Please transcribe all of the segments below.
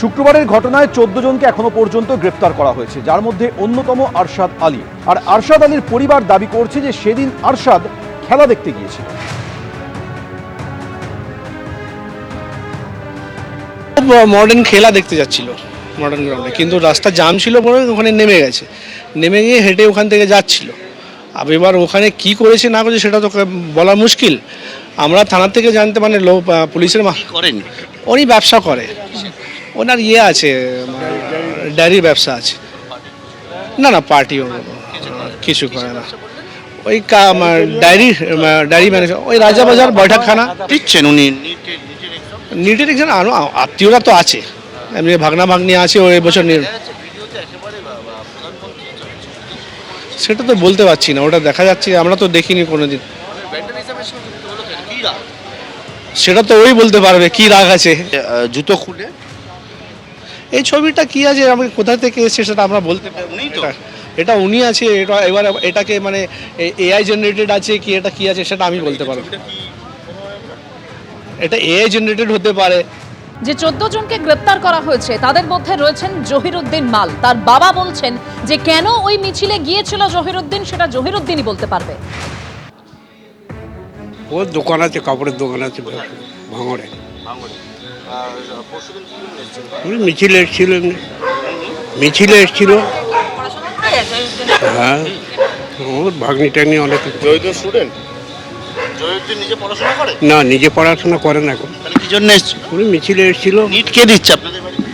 শুক্রবারের ঘটনায় 14 জনকে এখনো পর্যন্ত গ্রেপ্তার করা হয়েছে, যার মধ্যে অন্যতম আরশাদ আলী। আর আরশাদ আলীর পরিবার দাবি করছে যে সেদিন আরশাদ খেলা দেখতে গিয়েছিল। মডার্ন খেলা দেখতে যাচ্ছিল মডার্ন গ্রাউন্ডে, কিন্তু রাস্তা জাম ছিল বলে ওখানে নেমে গেছে, নেমে গিয়ে হেঁটে ওখান থেকে যাচ্ছিল। এবার ওখানে কি করেছে না করেছে সেটা তো বলা মুশকিল। আমরা থানা থেকে জানতে মানে পুলিশের করেন উনি ব্যবসা করে, ওনার আছে ডায়েরির ব্যবসা আছে। না না পার্টি কিছু করে না, ওই ডায়েরি ম্যানেজার, ওই রাজাবাজার বৈঠকখানা দিচ্ছেন উনি। নিটের এক্সাম আত্মীয়রা তো আছে, এমনি ভাগনা ভাগ্নি আছে, ওই বছর সেটা তো বলতে পারছি না, ওটা দেখা যাচ্ছে, আমরা তো দেখিনি কোনোদিন। সেটা তো ওই বলতে পারবে কি রাগ আছে। জুতো খুলে এই ছবিটা কি আছে, আমি কোথা থেকে এসেছে সেটা আমরা বলতে পারবো না। এটা উনি আছে, এটা এবার এটাকে মানে এআই জেনারেটেড আছে কি এটা কি আছে সেটা আমি বলতে পারবো। এটা এআই জেনারেটেড হতে পারে। যে 14 জনকে গ্রেপ্তার করা হয়েছে তাদের মধ্যে রয়েছেন জহিরুদ্দিন মাল। তার বাবা বলছেন যে কেন ওই মিছিলে গিয়েছিল জহিরুদ্দিন, সেটা জহিরুদ্দিনই বলতে পারবে। ওর দোকান আছে, কাপড়ের দোকান আছে ভাঙড়ে। মিছিলে এসেছিল, মিছিলে এসেছিল। হ্যাঁ, ওর ভাগ্নি টাগ্নি অনেক। না, নিজে পড়াশোনা করে না এখন। কি জন্য এসেছিল? উনি মিছিলে এসেছিল। নিট কে দিচ্ছে আপনাদের বাড়িতে?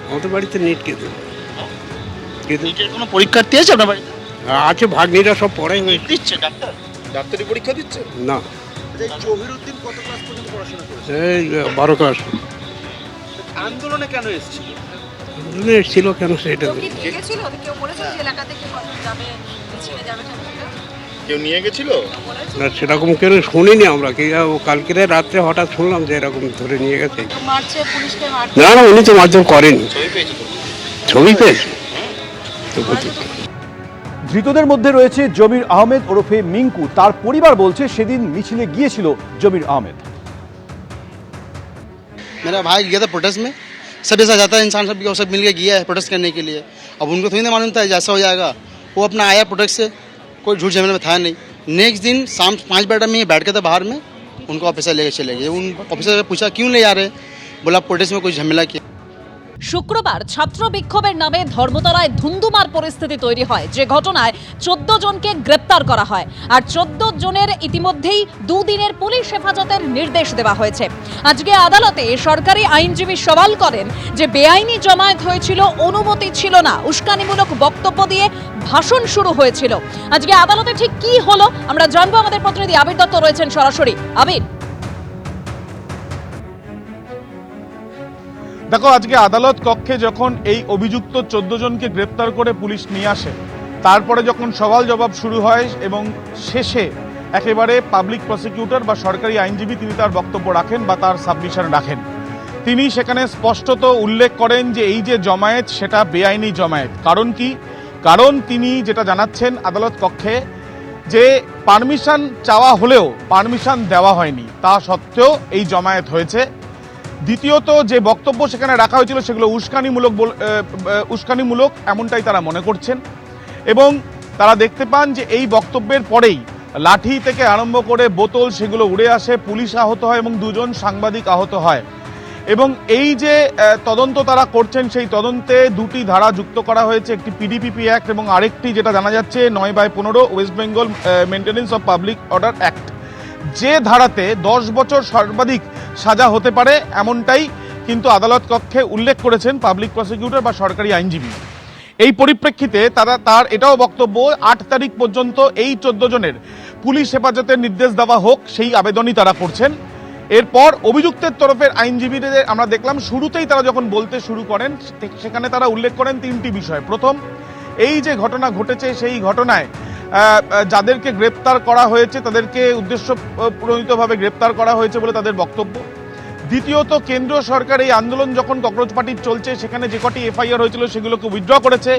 আমাদের বাড়িতে নিট কে দেবে? নিটের কোনো পরীক্ষার্থী আছে আপনার বাড়িতে? আছে, ভাগ্নিরা সব পড়াই হয়েছে। দিচ্ছে ডাক্তারি পরীক্ষা দিচ্ছে না, জহিরুদ্দিন কত ক্লাস পর্যন্ত পড়াশোনা করেছে? এই 12 ক্লাস। আন্দোলনে কেন এসেছিল? এসেছিল কেন সেটা কেউ নিয়ে গেছিল না, সেরকম কেন শুনিনি আমরা। কি কালকে রাত্রে হঠাৎ শুনলাম যে এরকম ধরে নিয়ে গেছে। না না, উনি তো মারধর করেনি। ছবি পেয়েছে। ধৃতদের মধ্যে রয়েছে জমির আহমেদ ওরফে মিঙ্কু। তার পরিবার বলছে সেদিন মিছিলে গিয়েছিল জমির আহমেদ। मेरा भाई गया था प्रोटेस्ट में, सब ऐसा जाता है इंसान, सब मिल के गया है प्रोटेस्ट करने के लिए। अब उनको थोड़ी ना मालूम था जैसा हो जाएगा। वो अपना आया प्रोटेस्ट से, कोई झूठ झमेला में था नहीं। नेक्स्ट दिन शाम 5 बजे में बैठ के था बाहर में, उनको ऑफिसर लेके चले गए। उन ऑफिसर से पूछा क्यों ले आ रहे, बोला प्रोटेस्ट में कोई झमेला किया। শুক্রবার ছাত্র বিক্ষোভের নামে ধর্মতলায় ধুন্ধুমার পরিস্থিতি তৈরি হয়, যে ঘটনায় 14 জনকে গ্রেপ্তার করা হয়। আর 14 জনের ইতিমধ্যেই 2 দিনের পুলিশ হেফাজতের নির্দেশ দেওয়া হয়েছে। আজকে আদালতে সরকারি আইনজীবী সওয়াল করেন যে বেআইনি জমায়েত হয়েছিল, অনুমতি ছিল না, উস্কানিমূলক বক্তব্য দিয়ে ভাষণ শুরু হয়েছিল। আজকে আদালতে ঠিক কি হলো আমরা জানবো। আমাদের প্রতিনিধি আবির দত্ত রয়েছেন সরাসরি। আবির, দেখো, আজকে আদালত কক্ষে যখন এই অভিযুক্ত 14 জনকে গ্রেপ্তার করে পুলিশ নিয়ে আসে, তারপরে যখন সওয়াল জবাব শুরু হয় এবং শেষে একেবারে পাবলিক প্রসিকিউটর বা সরকারি আইনজীবী তিনি তার বক্তব্য রাখেন বা তার সাবমিশন রাখেন, তিনি সেখানে স্পষ্টত উল্লেখ করেন যে এই যে জমায়েত সেটা বেআইনি জমায়েত। কারণ কি? কারণ তিনি যেটা জানাচ্ছেন আদালত কক্ষে যে পারমিশন চাওয়া হলেও পারমিশন দেওয়া হয়নি, তা সত্ত্বেও এই জমায়েত হয়েছে। দ্বিতীয়ত, যে বক্তব্য সেখানে রাখা হয়েছিল সেগুলো উস্কানিমূলক এমনটাই তারা মনে করছেন। এবং তারা দেখতে পান যে এই বক্তব্যের পরেই লাঠি থেকে আরম্ভ করে বোতল সেগুলো উড়ে আসে, পুলিশ আহত হয় এবং 2 জন সাংবাদিক আহত হয়। এবং এই যে তদন্ত তারা করছেন, সেই তদন্তে 2টি ধারা যুক্ত করা হয়েছে, একটি পিডিপিপি অ্যাক্ট এবং আরেকটি যেটা জানা যাচ্ছে 9/15 West Bengal maintenance of public order act, যে ধারাতে 10 বছর সর্বাধিক সাজা হতে পারে এমনটাই কিন্তু আদালত কক্ষে উল্লেখ করেছেন পাবলিক প্রসিকিউটর বা সরকারি আইনজীবী। এই পরিপ্রেক্ষিতে তার এটাও বক্তব্য 8 তারিখ পর্যন্ত এই 14 জনের পুলিশ হেফাজতের নির্দেশ দেওয়া হোক, সেই আবেদনই তারা করছেন। এরপর অভিযুক্তের তরফের আইনজীবীদের আমরা দেখলাম শুরুতেই তারা যখন বলতে শুরু করেন সেখানে তারা উল্লেখ করেন 3টি বিষয়। প্রথম, এই যে ঘটনা ঘটেছে সেই ঘটনায় যাদেরকে গ্রেপ্তার করা হয়েছে তাদেরকে উদ্দেশ্য প্রণোদিতভাবে গ্রেপ্তার করা হয়েছে বলে তাদের বক্তব্য। দ্বিতীয়ত, কেন্দ্র সরকার এই আন্দোলন যখন ককরোচ পার্টির চলছে সেখানে যে কটি এফআইআর হয়েছিল সেগুলোকে উইথড্র করেছে,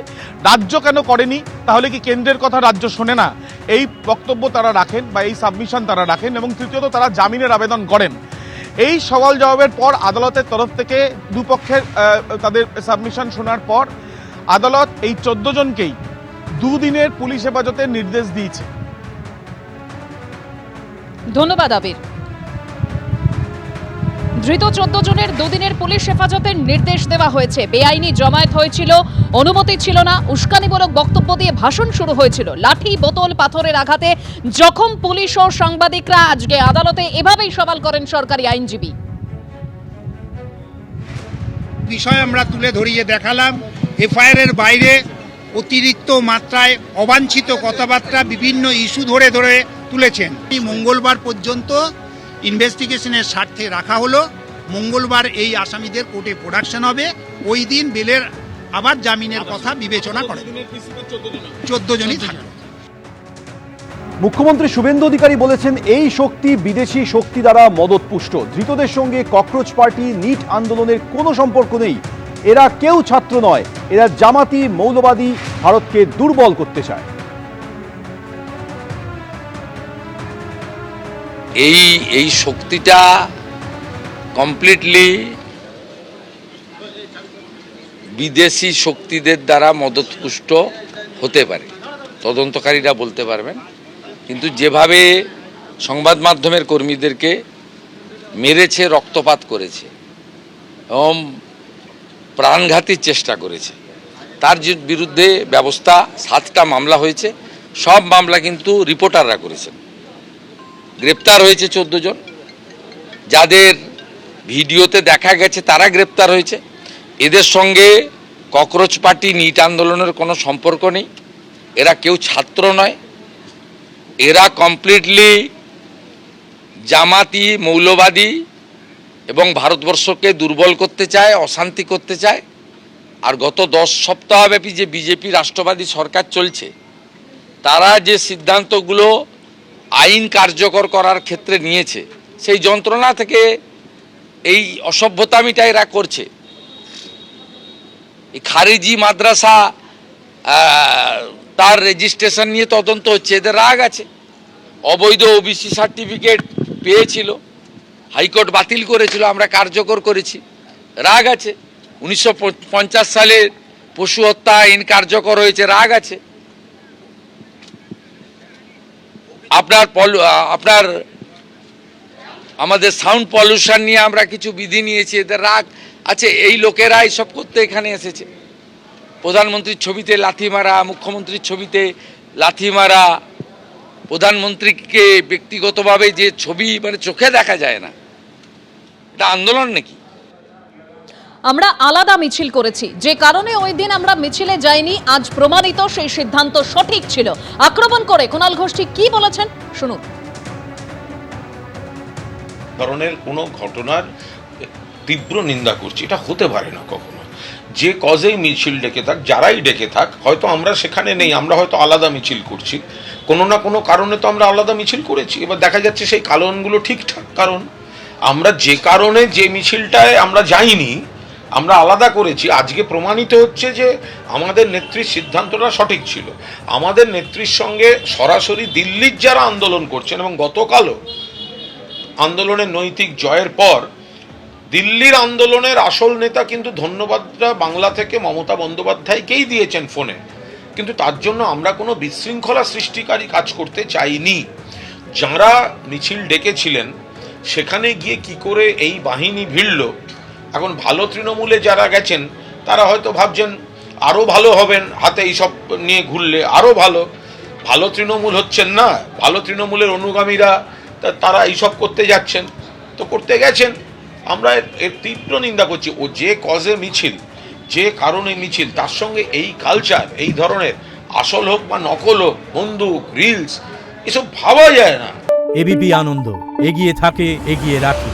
রাজ্য কেন করেনি, তাহলে কি কেন্দ্রের কথা রাজ্য শোনে না, এই বক্তব্য তারা রাখেন বা এই সাবমিশন তারা রাখেন। এবং তৃতীয়ত, তারা জামিনের আবেদন করেন। এই সওয়াল জবাবের পর আদালতের তরফ থেকে দুপক্ষের তাদের সাবমিশন শোনার পর আদালত এই 14 জনকেই 2 দিনের পুলিশ হেফাজতের নির্দেশ দিয়েছে। ধন্যবাদ আবির। ধৃত 14 জনের 2 দিনের পুলিশ হেফাজতের নির্দেশ দেওয়া হয়েছে। বেআইনি জমায়েত হয়েছিল, অনুমতি ছিল না, উস্কানিমূলক বক্তব্য দিয়ে ভাষণ শুরু হয়েছিল, লাঠি বোতল পাথরের আঘাতে জখম পুলিশ ও সাংবাদিকরা। আজকে আদালতে এভাবেই সওয়াল করেন সরকারি আইনজীবী। বিষয় আমরা তুলে ধরিয়ে দেখালাম। এফআইআর বাইরে অতিরিক্ত মাত্রায় অবাঞ্ছিত কথাবার্তা বিভিন্ন ইস্যু ধরে ধরে তুলেছেন। মঙ্গলবার পর্যন্ত ইনভেস্টিগেশনের স্বার্থে রাখা হলো। মঙ্গলবার এই আসামিদের কোর্টে প্রোডাকশন হবে। ওই দিন বেলের আবার জামিনের কথা বিবেচনা করে 14 জনই থাকবে। মুখ্যমন্ত্রী শুভেন্দু অধিকারী বলেছেন এই শক্তি বিদেশি শক্তি দ্বারা মদতপুষ্ট। ধৃতদের সঙ্গে ককরোচ পার্টি নিট আন্দোলনের কোনো সম্পর্ক নেই। এরা কেউ ছাত্র নয়, এরা জামাতি মৌলবাদী, ভারতকে দুর্বল করতে চায়। এই শক্তিটা কমপ্লিটলি বিদেশি শক্তিদের দ্বারা মদতপুষ্ট হতে পারে, তদন্তকারীরা বলতে পারবেন। কিন্তু যেভাবে সংবাদ মাধ্যমের কর্মীদেরকে মেরেছে, রক্তপাত করেছে এবং প্রাণঘাতীর চেষ্টা করেছে, তার বিরুদ্ধে ব্যবস্থা 7টা মামলা হয়েছে। সব মামলা কিন্তু রিপোর্টাররা করেছেন। গ্রেপ্তার হয়েছে 14 জন, যাদের ভিডিওতে দেখা গেছে তারা গ্রেপ্তার হয়েছে। এদের সঙ্গে ককরোচ পার্টি নিট আন্দোলনের কোনো সম্পর্ক নেই। এরা কেউ ছাত্র নয়, এরা কমপ্লিটলি জামাতি মৌলবাদী এবং ভারতবর্ষকে দুর্বল করতে চায়, অশান্তি করতে চায়। আর গত 10 সপ্তাহব্যাপী যে বিজেপি রাষ্ট্রবাদী সরকার চলছে, তারা যে সিদ্ধান্তগুলো আইন কার্যকর করার ক্ষেত্রে নিয়েছে, সেই যন্ত্রণা থেকে এই অসভ্যতামিটা এরা করছে। এই খারিজি মাদ্রাসা তার রেজিস্ট্রেশন নিয়ে তদন্ত হচ্ছে, এদের রাগ আছে। অবৈধ ওবিসি সার্টিফিকেট পেয়েছিল, হাইকোর্ট বাতিল করেছিল, আমরা কার্যকর করেছি, রাগ আছে। 1950 সালে পশু হত্যা আইন কার্যকর হয়েছে, রাগ আছে। আপনার আমাদের সাউন্ড পলিউশন নিয়ে আমরা কিছু বিধি নিয়েছি, এদের রাগ আছে। এই লোকেরা এইসব করতে এখানে এসেছে। প্রধানমন্ত্রীর ছবিতে লাথি মারা, মুখ্যমন্ত্রীর ছবিতে লাথি মারা, প্রধানমন্ত্রীকে ব্যক্তিগতভাবে যে ছবি মানে চোখে দেখা যায় না, এটা আন্দোলন নাকি? আমরা আলাদা মিছিল করেছি, যে কারণে ওই দিন আমরা মিছিলে যাইনি, আজ প্রমাণিত সেই সিদ্ধান্ত সঠিক ছিল। আক্রমণ করে কুণাল ঘোষ ঠিক কি বলেছেন শুনুন। ধরনের কোনো ঘটনার তীব্র নিন্দা করছি, এটা হতে পারে না কখনো। যে কজেই মিছিল ডেকে থাক, যারাই ডেকে থাক, হয়তো আমরা সেখানে নেই, আমরা হয়তো আলাদা মিছিল করছি, কোনো না কোনো কারণে তো আমরা আলাদা মিছিল করেছি। এবার দেখা যাচ্ছে সেই কারণগুলো ঠিকঠাক কারণ। আমরা যে কারণে যে মিছিলটায় আমরা যাইনি, আমরা আলাদা করেছি, আজকে প্রমাণিত হচ্ছে যে আমাদের নেত্রীর সিদ্ধান্তটা সঠিক ছিল। আমাদের নেত্রীর সঙ্গে সরাসরি দিল্লির যারা আন্দোলন করছেন, এবং গতকালও আন্দোলনের নৈতিক জয়ের পর দিল্লির আন্দোলনের আসল নেতা কিন্তু ধন্যবাদটা বাংলা থেকে মমতা বন্দ্যোপাধ্যায়কেই দিয়েছেন ফোনে। কিন্তু তার জন্য আমরা কোনো বিশৃঙ্খলা সৃষ্টিকারী কাজ করতে চাইনি। যারা মিছিল ডেকেছিলেন সেখানে গিয়ে কি করে এই বাহিনী ভিড়ল, এখন ভালো তৃণমূলে যারা গেছেন তারা হয়তো ভাবছেন আরও ভালো হবেন, হাতে এইসব নিয়ে ঘুরলে আরও ভালো। ভালো তৃণমূল হচ্ছেন না, ভালো তৃণমূলের অনুগামীরা তারা এইসব করতে যাচ্ছেন, তো করতে গেছেন। আমরা এর তীব্র নিন্দা করছি। ও যে কজে মিছিল, যে কারণে মিছিল, তার সঙ্গে এই কালচার, এই ধরনের আসল হোক বা নকল হোক, বন্দুক, রিলস, এসব ভাবা যায় না। এবিপি আনন্দ, এগিয়ে থাকে, এগিয়ে রাখে।